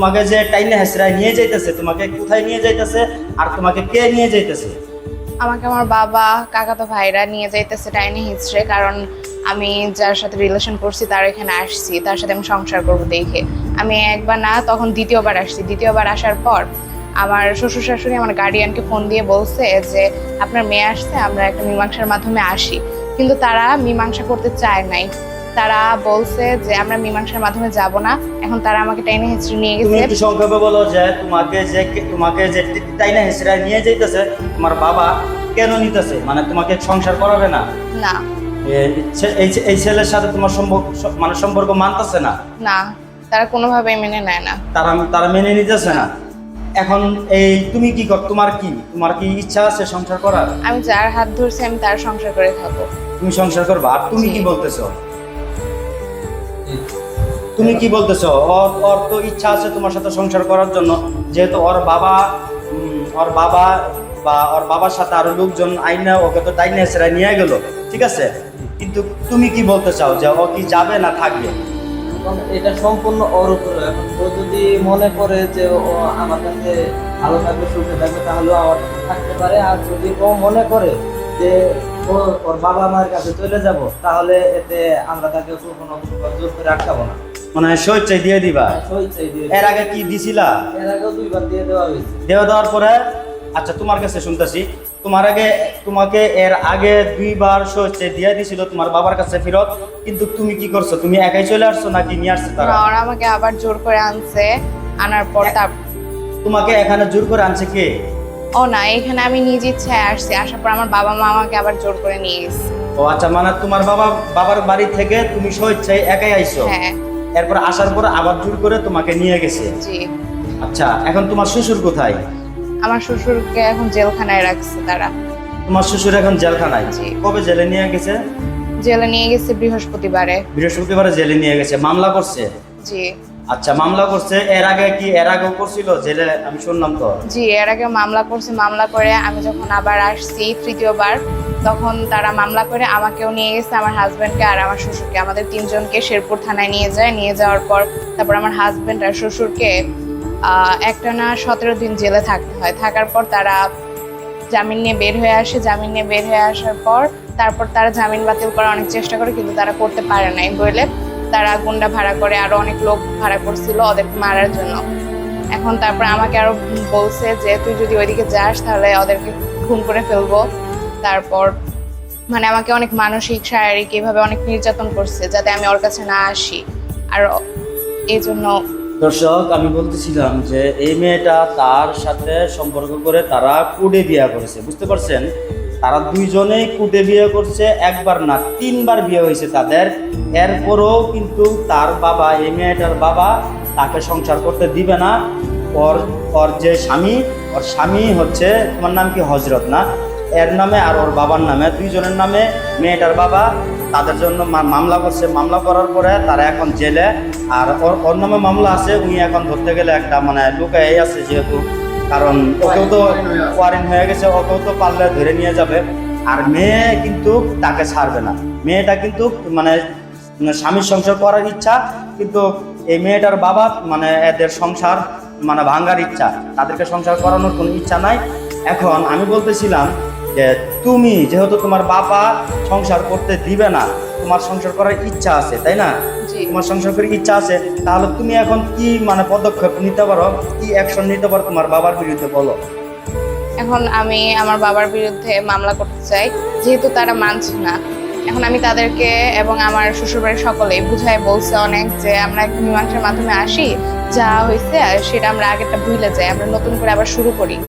তোমাকে যে টাইনে হেসরায় নিয়ে যাইতেছে, তোমাকে কোথায় নিয়ে যাইতেছে আর তোমাকে কে নিয়ে যাইতেছে? আমাকে আমার বাবা কাকাতো ভাইরা নিয়ে যাইতেছে টাইনি হিস্ট্রে, কারণ আমি যার সাথে রিলেশন করছি তার এখানে আসছি, তার সাথে আমি সংসার করবো দেখে আমি একবার না তখন দ্বিতীয়বার আসছি। দ্বিতীয়বার আসার পর আমার শ্বশুর শাশুড়ি আমার গার্ডিয়ানকে ফোন দিয়ে বলছে যে আপনার মেয়ে আসছে, আমরা একটা মীমাংসার মাধ্যমে আসি, কিন্তু তারা মীমাংসা করতে চায় নাই। তারা বলছে যে আমরা মীমাংসার মাধ্যমে যাব না। এখন তারা আমাকে টাইনি হিস্ট্রি নিয়ে তুমি গেছে। একটু সংক্ষেপে বলো যে তোমাকে যে টাইনে হেসরায় নিয়ে যাইতেছে তোমার বাবা কেন নিতেছে? মানে তোমাকে সংসার করাবে না? না এই ছেলের সাথে তোমার সম্পর্ক মানতেছে না? না, তারা কোনোভাবেই মেনে নেয় না। তারা মেনে নিতেছে না। এখন তুমি কি কর, তোমার কি ইচ্ছা আছে সংসার করার? আমি যার হাত ধরছি আমি তার সংসার করে খাবো। তুমি সংসার করবা? আর তুমি কি বলতেছো? তুমি কি বলতেছো? ওর তো ইচ্ছা আছে তোমার সাথে সংসার করার জন্য, যেহেতু ওর বাবা বা ওর বাবার সাথে আরো লোকজন আইনা ওকে তো টাইনে হেসরা নিয়ে গেল, ঠিক আছে, কিন্তু তুমি কি বলতে চাও যে ও কি যাবে না থাকবে? এটা সম্পূর্ণ ওর উপরে। এখন ও যদি মনে করে যে ও আমার কাছে ভালো থাকবে, সুখে থাকবে, তাহলেও আমার কাছে থাকতে পারে। আর যদি ও মনে করে যে ও ওর বাবা মায়ের কাছে চলে যাব, তাহলে এতে আমরা তাকে কোনো জোর করে আটকাবো না। মানে স্বেচ্ছায় দিয়ে দিবা? স্বেচ্ছায় দিয়ে এর আগে কি দিছিলা? এর আগেও 2বার দিয়ে দেওয়া হয়েছে। দেওয়ার পরে আচ্ছা তোমার কাছে শুনতেছি, তোমাকে এর আগে 2বার স্বেচ্ছায় দিয়ে দিছিল তোমার বাবার কাছে ফেরত, কিন্তু তুমি কি করছো? তুমি একাই চলে আসছো নাকি নিয়ে আসছে তারা? ওরা আমাকে আবার জোর করে আনছে। আনার পর তোমাকে এখানে জোর করে আনছে কে? ও না, এখানে আমি নিজ ইচ্ছায় আসছি। আসার পর আমার বাবা মা আমাকে আবার জোর করে নিয়ে গেছে। ও আচ্ছা, মানে তোমার বাবার বাড়ি থেকে তুমি স্বেচ্ছায় একাই আইছো? হ্যাঁ। এরপর আসার পর আবার জোর করে তোমাকে নিয়ে গেছে? জি। আচ্ছা, এখন তোমার শ্বশুর কোথায়? আমার শ্বশুরকে এখন জেলখানায় রাখছে তারা। তোমার শ্বশুর এখন জেলখানায়? জি। কবে জেলে নিয়ে গেছে? জেলে নিয়ে গেছে বৃহস্পতিবারে। বৃহস্পতিবারে জেলে নিয়ে গেছে। মামলা করছে? জি। আচ্ছা, মামলা করছে। এর আগেও করছিল জেলে, আমি শুনলাম তো? জি, এর আগে মামলা করছে। মামলা করে আমি যখন আবার আসছি তৃতীয়বার, তখন তারা মামলা করে আমাকেও নিয়ে গেছে, আমার হাজবেন্ডকে আর আমার শ্বশুরকে, আমাদের 3জনকে শেরপুর থানায় নিয়ে যায়। নিয়ে যাওয়ার পর তারপর আমার হাজবেন্ড আর শ্বশুরকে একটানা 17 দিন জেলে থাকতে হয়। থাকার পর তারা জামিন নিয়ে বের হয়ে আসে। জামিন নিয়ে বের হয়ে আসার পর তারপর তারা জামিন বাতিল করার অনেক চেষ্টা করে, কিন্তু তারা করতে পারে নাই বলে তারা গুন্ডা ভাড়া করে, আরো অনেক লোক ভাড়া করছিল ওদেরকে মারার জন্য। এখন তারপর আমাকে আরো বলছে যে তুই যদি ওইদিকে যাস তাহলে ওদেরকে খুন করে ফেলবো। তারপর মানে আমাকে অনেক মানসিক শারীরিক এভাবে অনেক নির্যাতন করছে যাতে আমি ওর কাছে না আসি। আর এই জন্য দর্শক, আমি বলতেছিলাম যে এই মেয়েটা তার সাথে সম্পর্ক করে তারা কুড়ে বিয়ে করেছে, বুঝতে পারছেন? তারা 2জনেই কুটে বিয়ে করছে, একবার না 3বার বিয়ে হয়েছে তাদের। এরপরও কিন্তু তার বাবা, এই মেয়েটার বাবা তাকে সংসার করতে দিবে না। ওর যে স্বামী হচ্ছে, তোমার নাম কি হজরত না? এর নামে আর ওর বাবার নামে, 2জনের নামে মেয়েটার বাবা তাদের জন্য মামলা করছে। মামলা করার পরে তারা এখন জেলে। আর ওর নামে মামলা আছে, উনি এখন ধরতে গেলে একটা মানে লুকাই আছে, যেহেতু কারণ ওকেও তো ওয়ারেন্ট হয়ে গেছে, ওকেও তো পারলে ধরে নিয়ে যাবে। আর মেয়ে কিন্তু তাকে ছাড়বে না। মেয়েটা কিন্তু মানে স্বামীর সংসার করার ইচ্ছা, কিন্তু এই মেয়েটার বাবা মানে এদের সংসার মানে ভাঙার ইচ্ছা, তাদেরকে সংসার করানোর কোনো ইচ্ছা নাই। এখন আমি বলতেছিলাম যে তুমি যেহেতু তোমার বাবা সংসার করতে দিবে না, তোমার সংসার করার ইচ্ছা আছে, তাই না? তোমার সংসার করার ইচ্ছা আছে, তাহলে তুমি এখন কি মানে পদক্ষেপ নিতে পারো, কি অ্যাকশন নিতে পারো তোমার বাবার বিরুদ্ধে, বলো? এখন আমি আমার বাবার বিরুদ্ধে মামলা করতে চাই, যেহেতু তারা মানছে না। এখন আমি তাদেরকে এবং আমার শ্বশুরবাড়ির সকলেই বুঝাই বলছে অনেক যে আমরা একটা মীমাংসার মাধ্যমে আসি, যা হয়েছে সেটা আমরা আগেরটা ভুলে যাই, আমরা নতুন করে আবার শুরু করি।